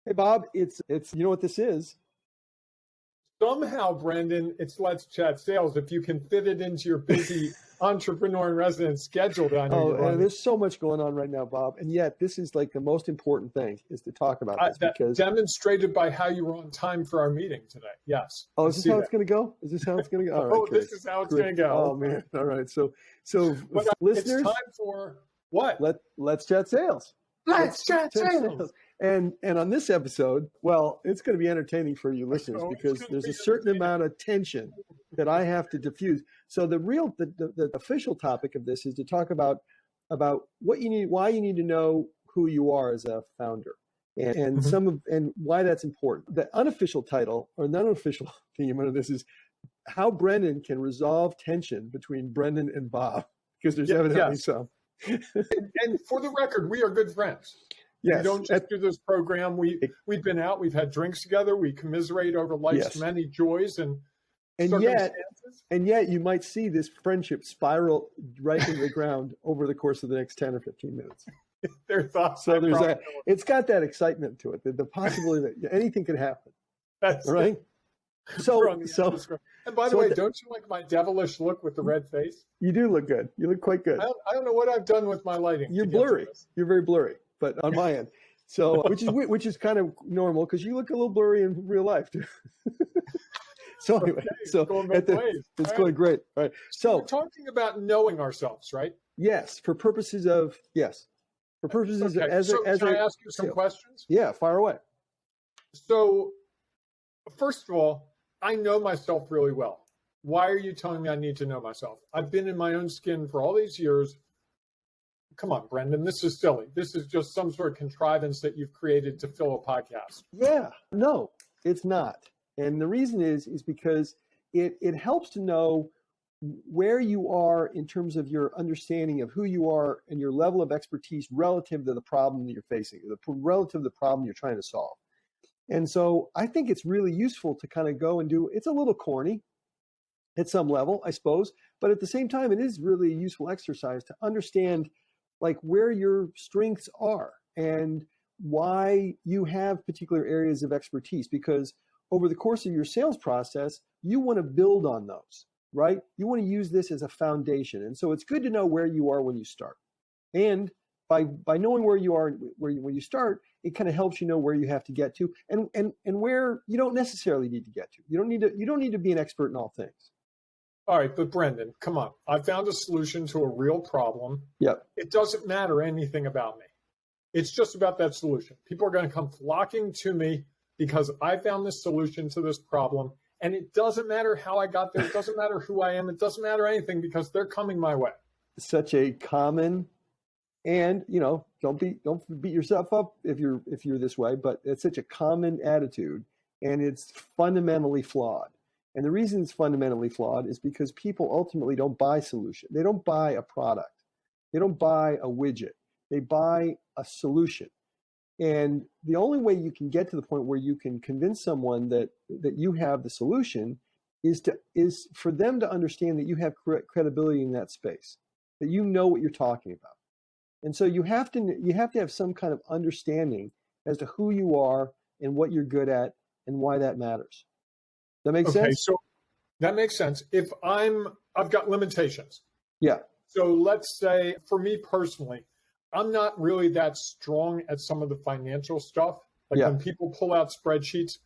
Hey, Bob, it's you know what this is? Somehow, Brendan, it's Let's Chat Sales. If you can fit it into your busy entrepreneur in residence schedule that I know you're running. There's so much going on right now, Bob, and yet this is like the most important thing is to talk about this because demonstrated by how you were on time for our meeting today. Yes. Oh, is this how it's going to go? Is this how it's going to go? All right, oh, good. This is how it's going to go. Oh man! All right, so listeners, it's time for what? Let's chat sales. Let's chat sales. And on this episode, well, it's going to be entertaining for you listeners because there's a certain amount of tension that I have to diffuse. So the official topic of this is to talk about what you need, why you need to know who you are as a founder, and and why that's important. The unofficial title or non-official theme of this is how Brendan can resolve tension between Brendan and Bob, because there's evidently some. And for the record, we are good friends. Yes. We don't just do this program. We've been out. We've had drinks together. We commiserate over life's many joys and yet you might see this friendship spiral right into the ground over the course of the next 10 or 15 minutes. There's that. It's got that excitement to it. The possibility that anything can happen. That's right. And by the way, don't you like my devilish look with the red face? You do look good. You look quite good. I don't know what I've done with my lighting. You're blurry. You're very blurry, but on my end. So, which is kind of normal because you look a little blurry in real life too. So anyway, it's going great. All right. So we're talking about knowing ourselves, right? Yes, for purposes of can I ask you some questions? Yeah, fire away. So, first of all, I know myself really well. Why are you telling me I need to know myself? I've been in my own skin for all these years. Come on, Brendan, this is silly. This is just some sort of contrivance that you've created to fill a podcast. Yeah, no, it's not. And the reason is because it helps to know where you are in terms of your understanding of who you are and your level of expertise relative to the problem that you're facing, relative to the problem you're trying to solve. And so I think it's really useful to kind of go and it's a little corny at some level, I suppose, but at the same time, it is really a useful exercise to understand like where your strengths are and why you have particular areas of expertise, because over the course of your sales process, you want to build on those, right? You want to use this as a foundation. And so it's good to know where you are when you start. And by knowing where you are when you start, it kind of helps you know where you have to get to and where you don't necessarily need to get to. You don't need to be an expert in all things. All right, but Brendan, come on. I found a solution to a real problem. Yep. It doesn't matter anything about me. It's just about that solution. People are going to come flocking to me because I found this solution to this problem. And it doesn't matter how I got there. It doesn't matter who I am. It doesn't matter anything because they're coming my way. Such a common, and don't beat yourself up if you're this way, but it's such a common attitude and it's fundamentally flawed. And the reason it's fundamentally flawed is because people ultimately don't buy solution. They don't buy a product. They don't buy a widget. They buy a solution. And the only way you can get to the point where you can convince someone that you have the solution is for them to understand that you have credibility in that space, that you know what you're talking about. And so you have to have some kind of understanding as to who you are and what you're good at and why that matters. That makes sense? So that makes sense. If I've got limitations. Yeah. So let's say for me personally, I'm not really that strong at some of the financial stuff. Like when people pull out spreadsheets,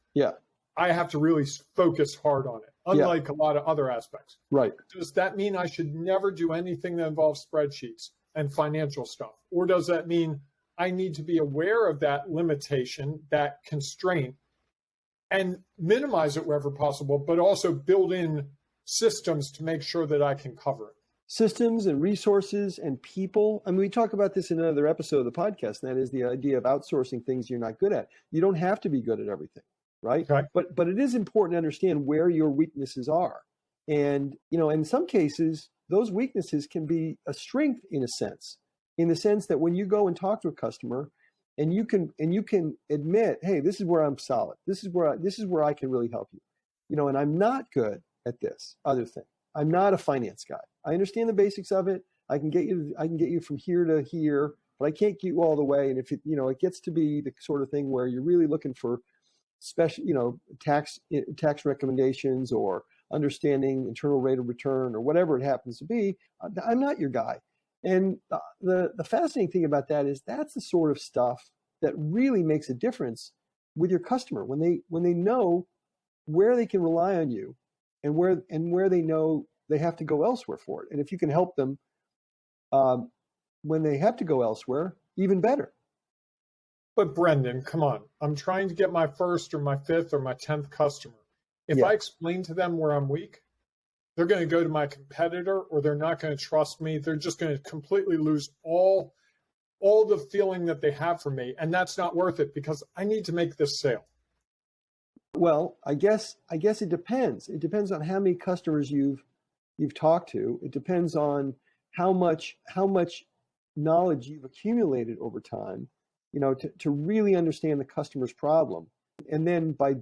I have to really focus hard on it, unlike a lot of other aspects. Right. Does that mean I should never do anything that involves spreadsheets and financial stuff? Or does that mean I need to be aware of that limitation, that constraint, and minimize it wherever possible, but also build in systems to make sure that I can cover it? Systems and resources and people. I mean, we talk about this in another episode of the podcast, and that is the idea of outsourcing things you're not good at. You don't have to be good at everything, right? Okay. But it is important to understand where your weaknesses are. And, in some cases, those weaknesses can be a strength in the sense that when you go and talk to a customer and you can admit, hey, this is where I'm solid. This is where I can really help you. And I'm not good at this other thing. I'm not a finance guy. I understand the basics of it. I can get you from here to here, but I can't get you all the way. And if it, it gets to be the sort of thing where you're really looking for special, tax recommendations or understanding internal rate of return or whatever it happens to be, I'm not your guy. And the fascinating thing about that is that's the sort of stuff that really makes a difference with your customer when they know where they can rely on you and where they know they have to go elsewhere for it. And if you can help them when they have to go elsewhere, even better. But Brendan, come on. I'm trying to get my first or my fifth or my 10th customer. If I explain to them where I'm weak, they're going to go to my competitor or they're not going to trust me. They're just going to completely lose all the feeling that they have for me. And that's not worth it because I need to make this sale. Well, I guess it depends. It depends on how many customers you've talked to. It depends on how much knowledge you've accumulated over time, to really understand the customer's problem. And then by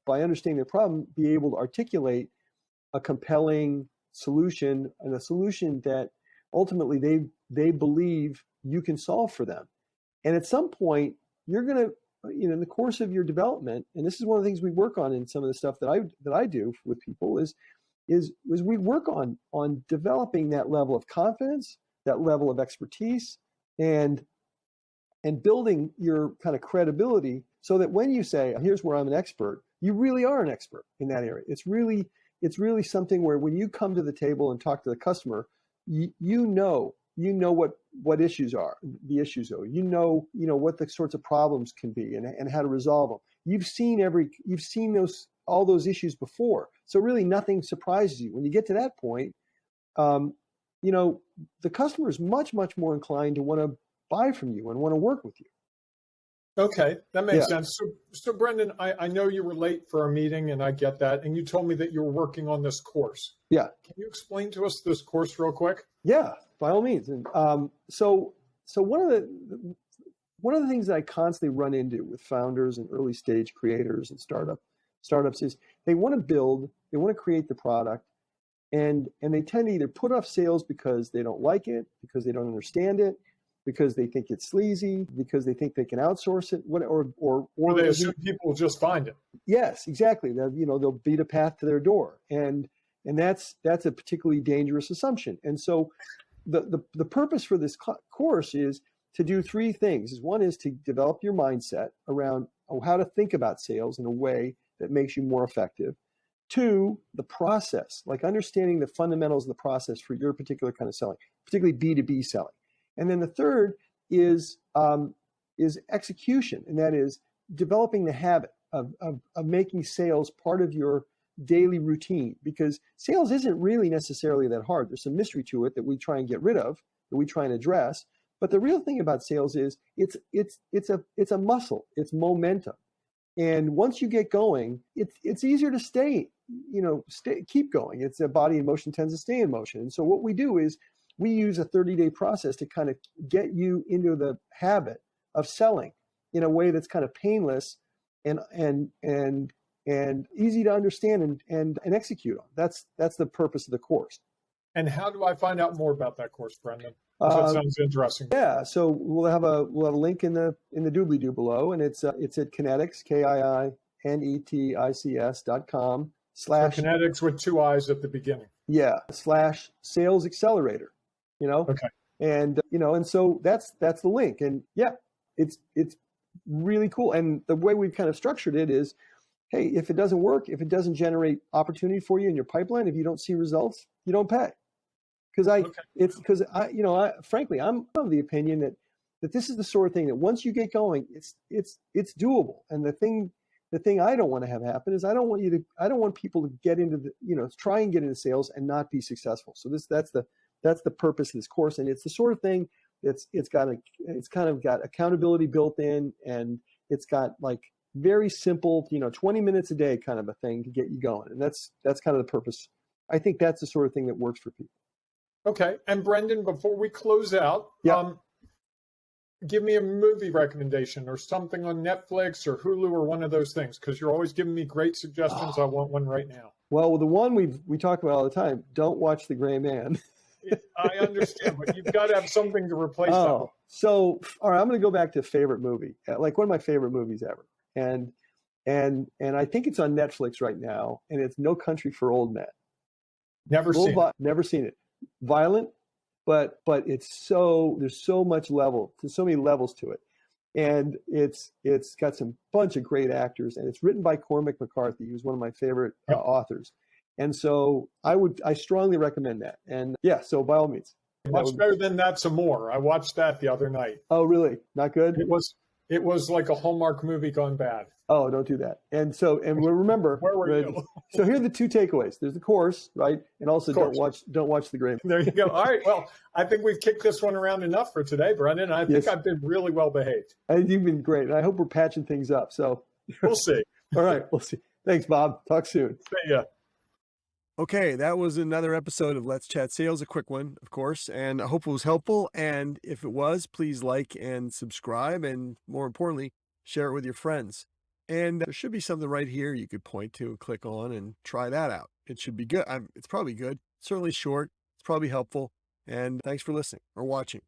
understanding their problem, be able to articulate a compelling solution and a solution that ultimately they believe you can solve for them. And at some point, you're going to, in the course of your development, and this is one of the things we work on in some of the stuff that I do with people is we work on developing that level of confidence, that level of expertise, and building your kind of credibility so that when you say, here's where I'm an expert, you really are an expert in that area. It's really something where when you come to the table and talk to the customer, you know what issues are, the issues are, what the sorts of problems can be and how to resolve them. You've seen all those issues before. So really nothing surprises you. When you get to that point, the customer is much, much more inclined to want to buy from you and want to work with you. Okay, that makes sense. So Brendan, I know you were late for a meeting and I get that. And you told me that you were working on this course. Yeah. Can you explain to us this course real quick? Yeah, by all means. And so one of the things that I constantly run into with founders and early stage creators and startups is they want to create the product and they tend to either put off sales because they don't like it, because they don't understand it, because they think it's sleazy, because they think they can outsource it, or they assume people will just find it. Yes, exactly. They'll beat a path to their door, and that's a particularly dangerous assumption. And so, the purpose for this course is to do three things. One is to develop your mindset around how to think about sales in a way that makes you more effective. Two, the process, like understanding the fundamentals of the process for your particular kind of selling, particularly B2B selling. And then the third is execution, and that is developing the habit of making sales part of your daily routine, because sales isn't really necessarily that hard. There's some mystery to it that we try and get rid of, that we try and address. But the real thing about sales is it's a muscle, it's momentum. And once you get going, it's easier to keep going. It's a body in motion tends to stay in motion. And so what we do is we use a 30-day process to kind of get you into the habit of selling in a way that's kind of painless and easy to understand and execute on. That's the purpose of the course. And how do I find out more about that course, Brendan? That sounds interesting. Yeah, so we'll have a link in the doobly-doo below, and it's at Kinetics, KINETICS.com / Kinetics with 2 I's at the beginning. Yeah, / sales accelerator. Okay. And and so that's the link, and yeah, it's really cool. And the way we've kind of structured it is, hey, if it doesn't work, if it doesn't generate opportunity for you in your pipeline, if you don't see results, you don't pay. Frankly, I'm of the opinion that this is the sort of thing that once you get going, it's doable. And the thing I don't want to have happen is I don't want people to get into try and get into sales and not be successful. So that's the purpose of this course, and it's the sort of thing it's kind of got accountability built in, and it's got like very simple 20 minutes a day kind of a thing to get you going, and that's kind of the purpose. I think that's the sort of thing that works for people. Okay, and Brendan, before we close out, give me a movie recommendation or something on Netflix or Hulu or one of those things, because you're always giving me great suggestions. I want one right now. Well, the one we talk about all the time, don't watch The Gray Man. I understand, but you've got to have something to replace that Oh, with. so all right, I'm going to go back to favorite movie, like one of my favorite movies ever, and I think it's on Netflix right now, and it's No Country for Old Men. Never seen it. Never seen it. Violent, but it's there's so many levels to it, and it's got some bunch of great actors, and it's written by Cormac McCarthy, who's one of my favorite Yep. authors, and so I strongly recommend that, and yeah, so by all means. Much better than That's a More. I watched that the other night. Oh, really? Not good? It was like a Hallmark movie gone bad. Oh, don't do that. And we'll remember. Where were you? So here are the two takeaways. There's the course, right? And also don't watch The Gray Man. There you go. All right. Well, I think we've kicked this one around enough for today, Brendan. I think I've been really well behaved. I think you've been great. And I hope we're patching things up. So we'll see. All right. We'll see. Thanks, Bob. Talk soon. See ya. Okay, that was another episode of Let's Chat Sales, a quick one, of course, and I hope it was helpful. And if it was, please like and subscribe, and more importantly, share it with your friends. And there should be something right here you could point to and click on and try that out. It should be good. It's probably good. Certainly short. It's probably helpful. And thanks for listening or watching.